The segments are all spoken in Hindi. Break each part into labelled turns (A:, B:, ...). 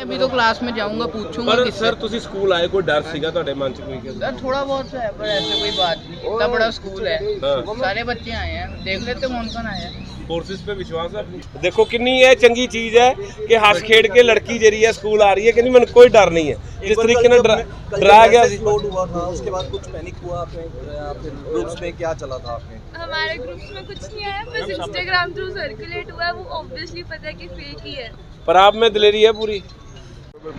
A: अभी तो क्लास में जाऊंगा, पूछूंगा
B: पर
A: किससे।
B: सर ਤੁਸੀਂ ਸਕੂਲ ਆਏ ਕੋਈ ਡਰ ਸੀਗਾ ਤੁਹਾਡੇ ਮਨ ਚ ਕੋਈ
A: सर थोड़ा बहुत है, पर ऐसे कोई बात नहीं, इतना बड़ा स्कूल है, सारे बच्चे आए हैं, देख लेते कौन कौन आया है।
B: ਫੋਰਸਿਸ ਤੇ ਵਿਸ਼ਵਾਸ ਹੈ ਦੇਖੋ ਕਿੰਨੀ ਇਹ ਚੰਗੀ ਚੀਜ਼ ਹੈ ਕਿ ਹੱਸ ਖੇਡ ਕੇ ਲੜਕੀ ਜਿਹੜੀ ਹੈ ਸਕੂਲ ਆ ਰਹੀ ਹੈ ਕਹਿੰਦੀ ਮੈਨੂੰ ਕੋਈ ਡਰ ਨਹੀਂ ਹੈ ਜਿਸ ਤਰੀਕੇ ਨਾਲ ਡਰਾਇਆ ਗਿਆ ਸੀ
C: लोड हुआ था उसके बाद कुछ पैनिक हुआ आपने ग्रुप्स में क्या चला था आपने
D: हमारे ग्रुप्स में कुछ नहीं आया, बस इंस्टाग्राम थ्रू सर्कुलेट हुआ है, वो ऑब्वियसली पता है कि फेक ही है।
B: ਪਰ ਆਪ में ਦਲੇਰੀ है पूरी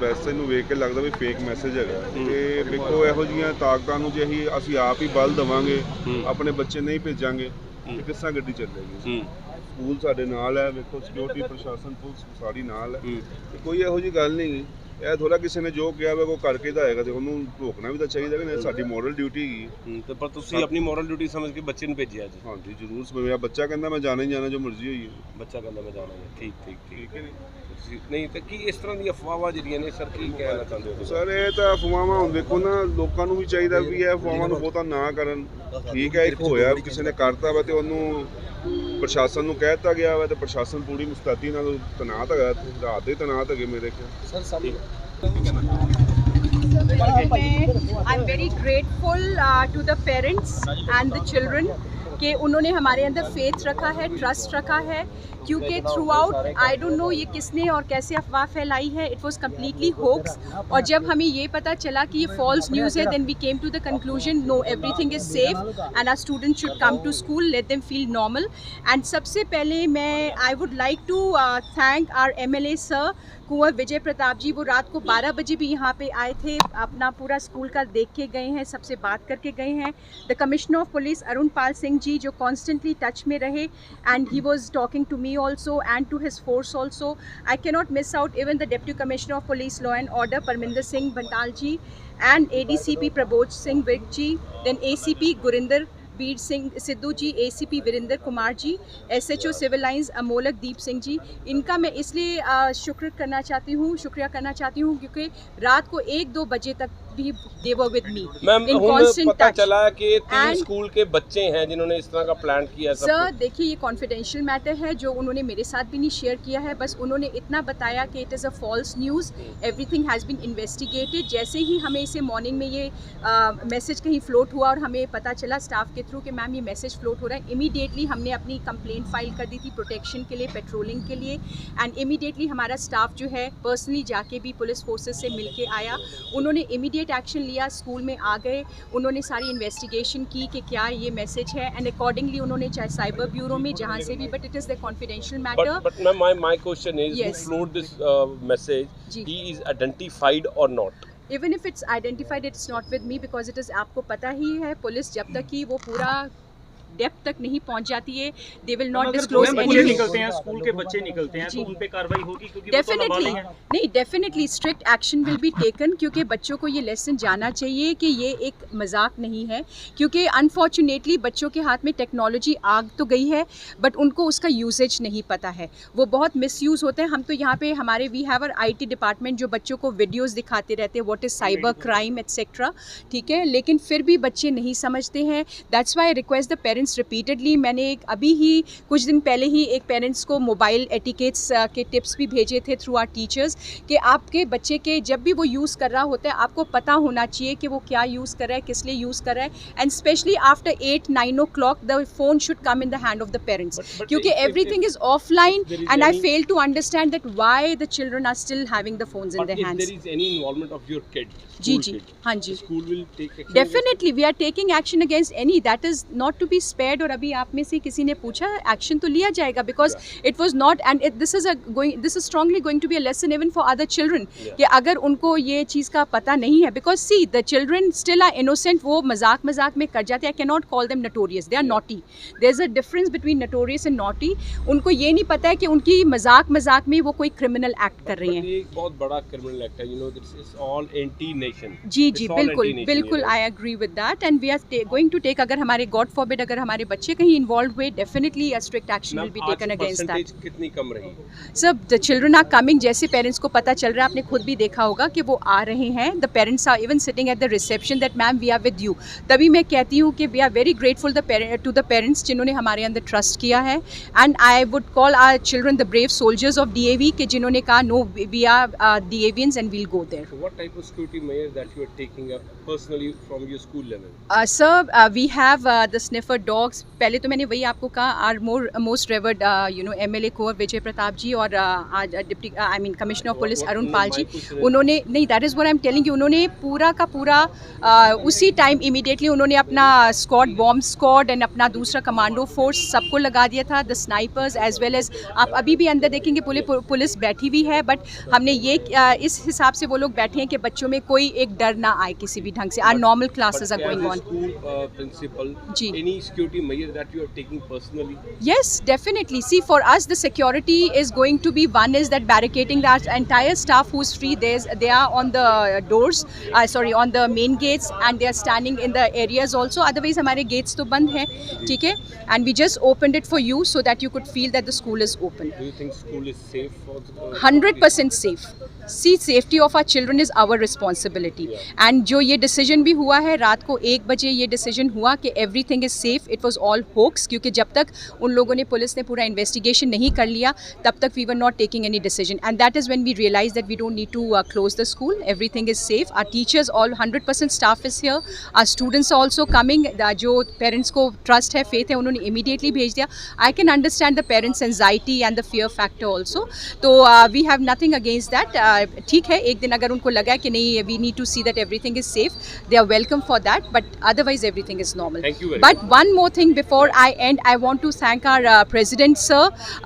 E: ਵੈਸੇ ਨੂੰ ਵੇਖ ਕੇ ਲੱਗਦਾ ਵੀ ਫੇਕ ਮੈਸੇਜ ਹੈਗਾ ਤੇ ਵੇਖੋ ਇਹੋ ਜੀਆਂ ਤਾਕਤਾਂ ਨੂੰ ਜੇ ਅਸੀਂ ਆਪ ਹੀ ਬਲ ਦੇਵਾਂਗੇ ਆਪਣੇ ਬੱਚੇ ਨਹੀਂ ਭੇਜਾਂਗੇ ਤੇ ਕਿਸ ਤਰ੍ਹਾਂ ਗੱਡੀ ਚੱਲੇਗੀ ਸਕੂਲ ਸਾਡੇ ਨਾਲ ਹੈ ਵੇਖੋ ਸਿਕਿਉਰਿਟੀ ਪ੍ਰਸ਼ਾਸਨ ਪੁਲਿਸ ਸਾਰੀ ਨਾਲ ਹੈ ਤੇ ਕੋਈ ਇਹੋ ਜੀ ਗੱਲ ਨਹੀਂ ਇਹ ਥੋੜਾ ਕਿਸੇ ਨੇ ਜੋ ਕਿਹਾ ਵਾ ਉਹ ਕਰਕੇ ਤਾਂ ਆਏਗਾ ਤੇ ਉਹਨੂੰ ਰੋਕਣਾ ਵੀ ਤਾਂ ਚਾਹੀਦਾ ਕਿ ਨਹੀਂ ਸਾਡੀ ਮੋਰਲ ਡਿਊਟੀ ਹੈਗੀ
B: ਤੇ ਪਰ ਤੁਸੀਂ ਆਪਣੀ ਮੋਰਲ ਡਿਊਟੀ ਸਮਝ ਕੇ ਬੱਚੇ ਨੂੰ ਭੇਜਿਆ ਜੀ
E: ਹਾਂਜੀ ਜ਼ਰੂਰ ਸਮਝਿਆ ਬੱਚਾ ਕਹਿੰਦਾ ਮੈਂ ਜਾਣਾ ਹੀ ਜਾਣਾ ਜੋ ਮਰਜ਼ੀ ਹੋਈ
B: ਬੱਚਾ ਕਹਿੰਦਾ ਮੈਂ ਜਾਣਾ ਹੈ ਠੀਕ
E: ਹੈ ਨਹੀਂ
B: ਨਹੀਂ ਤੇ ਕੀ ਇਸ ਤਰ੍ਹਾਂ ਦੀਆਂ ਅਫਵਾਹਾਂ ਜਿਹੜੀਆਂ ਨੇ ਸਰ ਕੀ ਕਹਿਣਾ ਚਾਹੁੰਦੇ ਹੋ
E: ਸਰ ਇਹ ਤਾਂ ਅਫਵਾਹਾਂ ਹੁਣ ਦੇਖੋ ਨਾ ਲੋਕਾਂ ਨੂੰ ਵੀ ਚਾਹੀਦਾ ਵੀ ਇਹ ਅਫਵਾਹਾਂ ਨੂੰ ਬਹੁਤਾ ਨਾ ਕਰਨ ਠੀਕ ਹੈ ਇੱਕ ਹੋਇਆ ਕਿਸੇ ਨੇ ਕਰਤਾ ਵਾ ਤੇ ਉਹਨੂੰ ਪ੍ਰਸ਼ਾਸਨ ਨੂੰ ਕਹਿ ਦਿੱਤਾ ਗਿਆ ਵਾ ਤੇ ਪ੍ਰਸ਼ਾਸਨ ਪੂਰੀ ਮੁਸਤੈਦੀ ਨਾਲ ਤੈਨਾਤ ਹੈਗਾ ਰਾਤ ਦੇ ਤੈਨਾਤ ਹੈਗੇ ਮੇਰੇ ਕੋਲ
C: sir
F: I'm very grateful to the parents and the children कि उन्होंने हमारे अंदर फेथ रखा है, ट्रस्ट रखा है, क्योंकि through out I don't know ये किसने और कैसे अफवाह फैलाई है, इट वाज कम्प्लीटली होक्स। और जब हमें ये पता चला कि ये फॉल्स न्यूज़ है, then we came to the conclusion no everything is safe and our students should come to school, let them feel normal. And सबसे पहले मैं I would like to thank our MLA sir Kunwar Vijay Pratap ji. वो रात को 12 बजे भी यहाँ पे आए थे, अपना पूरा स्कूल का देख के गए हैं, सबसे बात करके गए हैं। The commissioner of police Arun Pal Singh ji जो कॉन्स्टेंटली टच में रहे and he was talking to me also and to his force also. I can not miss out even the deputy commissioner of police law and order Parminder Singh Bantal ji and ADCP Prabodh Singh Virk ji, then ACP Gurinder Bir Singh Sidhu ji, ACP Virendra Kumar ji, SHO civil lines Amolak Deep Singh ji. इनका मैं इसलिए शुक्रिया करना चाहती हूँ क्योंकि रात को 1-2 बजे तक भी they were with me in constant
B: पता
F: touch।
B: चला कि 3 स्कूल के बच्चे हैं जिन्होंने इस तरह का प्लान किया।
F: सर देखिए ये कॉन्फिडेंशियल मैटर है जो उन्होंने मेरे साथ भी नहीं शेयर किया है, बस उन्होंने इतना बताया कि it is a false news, everything has been investigated. जैसे ही हमें इसे मॉर्निंग में ये मैसेज कहीं फ्लोट हुआ और हमें पता चला स्टाफ के थ्रू कि मैम ये मैसेज फ्लोट हो रहा है, इमीडिएटली हमने अपनी कंप्लेंट फाइल कर दी थी प्रोटेक्शन के लिए, पेट्रोलिंग के लिए। एंड इमीडिएटली हमारा स्टाफ जो है पर्सनली जाके भी पुलिस फोर्सेस से मिल के आया, उन्होंने इमीडिएट एक्शन लिया, स्कूल में आ गए, उन्होंने सारी इन्वेस्टिगेशन की कि क्या ये मैसेज है एंड अकॉर्डिंगली उन्होंने चाहे साइबर ब्यूरो में जहाँ से भी, but it is the confidential matter.
B: But my question is,
F: Yes.
B: who floated this message?
F: जी.
B: He is identified or not?
F: Even if it's identified it's not with me because it is, आपको पता ही है पुलिस जब तक कि वो पूरा डेप्थ तक नहीं पहुंच जाती है दे विल नॉट डिस्क्लोज
G: बच्चे निकलते हैं, स्कूल के बच्चे निकलते हैं तो उन पे कार्रवाई होगी क्योंकि
F: डेफिनेटली नहीं, definitely strict action will be taken क्योंकि बच्चों को ये लेसन जाना चाहिए कि ये एक मजाक नहीं है, क्योंकि अनफॉर्चुनेटली बच्चों के हाथ में टेक्नोलॉजी आ तो गई है बट उनको उसका यूसेज नहीं पता है, वो बहुत मिसयूज़ होते हैं। हम तो यहाँ पे हमारे we have our IT department जो बच्चों को वीडियोज़ दिखाते रहते हैं what is cyber crime etcetera, ठीक है, लेकिन फिर भी बच्चे नहीं समझते हैं। That's why I request the parents repeatedly. मैंने अभी ही कुछ दिन पहले ही एक पेरेंट्स को मोबाइल एटिकेट्स के टिप्स भी भेजे थे थ्रू आवर टीचर्स कि आपके बच्चे के जब भी वो यूज़ कर रहा होता है आपको पता होना चाहिए कि वो क्या यूज़ कर रहा है, किस लिए यूज़ कर रहा है, and specially after 8-9 o'clock the phone should come in the hand of the parents क्योंकि everything is offline and I fail to understand that why the children are still having the phones in their hands.
B: There is any involvement of your kid?
F: जी जी हाँ जी,
B: School will take action.
F: Definitely we are taking action against any that is not to be spared. और अभी आप में से किसी ने पूछा एक्शन तो लिया जाएगा because it was not and this is strongly going to be a lesson even for other children कि अगर उनको ये चीज़ का पता नहीं है because see the children still are innocent, वो मजाक में कर जाते हैं। I can not call them notorious, they are naughty, there is a difference between notorious and naughty. उनको ये नहीं पता है कि उनकी मजाक में वो कोई क्रिमिनल एक्ट कर रही हैं।
B: ये एक बहुत बड़ा क्रिमिनल एक्ट है, you know, this is all anti nation.
F: जी बिल्कुल I agree with that and we are going to take, अगर हमारे गॉड फॉरबिड अगर हमारे बच्चे कहीं इन्वॉल्व हुए, definitely a strict action will be taken against that.
B: Percentage कितनी कम रही?
F: Sir the children are coming, जैसे पेरेंट्स को पता चल रहा है, आपने खुद भी देखा होगा कि वो आ रहे हैं। The parents are even sitting at the reception that ma'am we are with you. तभी मैं कहती हूँ कि we are very grateful to the parents जिन्होंने हमारे अंदर ट्रस्ट किया है। And I would call our children the brave soldiers of DAV कि जिन्होंने कहा no we are DAVians and we'll go there.
B: What type of security measures that you are taking up personally from your school level?
F: Sir, we have the sniffer dogs. पहले तो मैंने वही आपको कहा, our most revered MLA कुंवर विजय प्रताप जी और आज deputy commissioner of police Arun Pal ji, उन्होंने नहीं, that is what I am telling you, उन्होंने पूरा का पूरा उसी टाइम इमीडिएटली उन्होंने अपना स्क्वाड, बॉम्ब स्क्वाड एंड अपना दूसरा कमांडो फोर्स सबको लगा दिया था, the snipers as well as. आप अभी भी अंदर देखेंगे पुलिस बैठी हुई है, बट हमने ये इस हिसाब से वो लोग बैठे हैं कि बच्चों में कोई एक डर ना आए किसी भी ढंग से। Are normal classes are going on.
B: School principal,
F: जी।
B: any security measure that you are taking personally?
F: Yes, definitely. See, for us, the security is going to be, one is that barricading that entire staff who's free. They are on the doors, on the main gates, and they are standing in the areas also. Otherwise, हमारे gates तो बंद हैं, ठीक है? And we just opened it for you so that you could feel that the school is open.
B: Do you think school is safe for the
F: 100% safe. See, safety of our children is our responsibility. And जो ये decision भी हुआ है, रात को 1 बजे ये decision हुआ कि everything is safe. It was all hoax, क्योंकि जब तक उन लोगों ने, पुलिस ने पूरा investigation नहीं कर लिया, तब तक we were not taking any decision. And that is when we realized that we don't need to close the school. Everything is safe. Our teachers, all 100% staff is here. Our students are also coming. जो parents को trust है, faith है, उन्होंने immediately भेज दिया. I can understand the parents' anxiety and the fear factor also. तो we have nothing against that. ठीक है, एक दिन अगर उनको लगा कि नहीं, we need to see that everything is safe, they are welcome for that, but otherwise everything is normal.
B: Thank you very
F: But one more thing before I end, I want to thank our President Sir,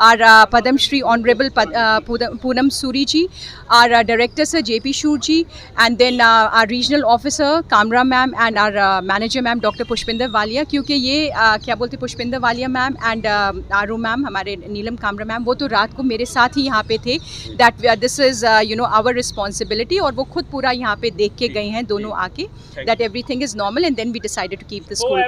F: our Padam Shri Honorable Poonam Suri ji, our Director Sir JP Shur ji, and then our Regional Officer Kamra Ma'am and our Manager Ma'am Dr. Pushpinder Walia, क्योंकि ये क्या बोलते, Pushpinder Walia ma'am and Aru ma'am, हमारे नीलम कामरा मैम, वो तो रात को मेरे साथ ही यहाँ पे थे। That this is our responsibility, और वो खुद पूरा यहाँ पे देख के गए हैं दोनों आके, that everything is normal, and then we decided to keep the school.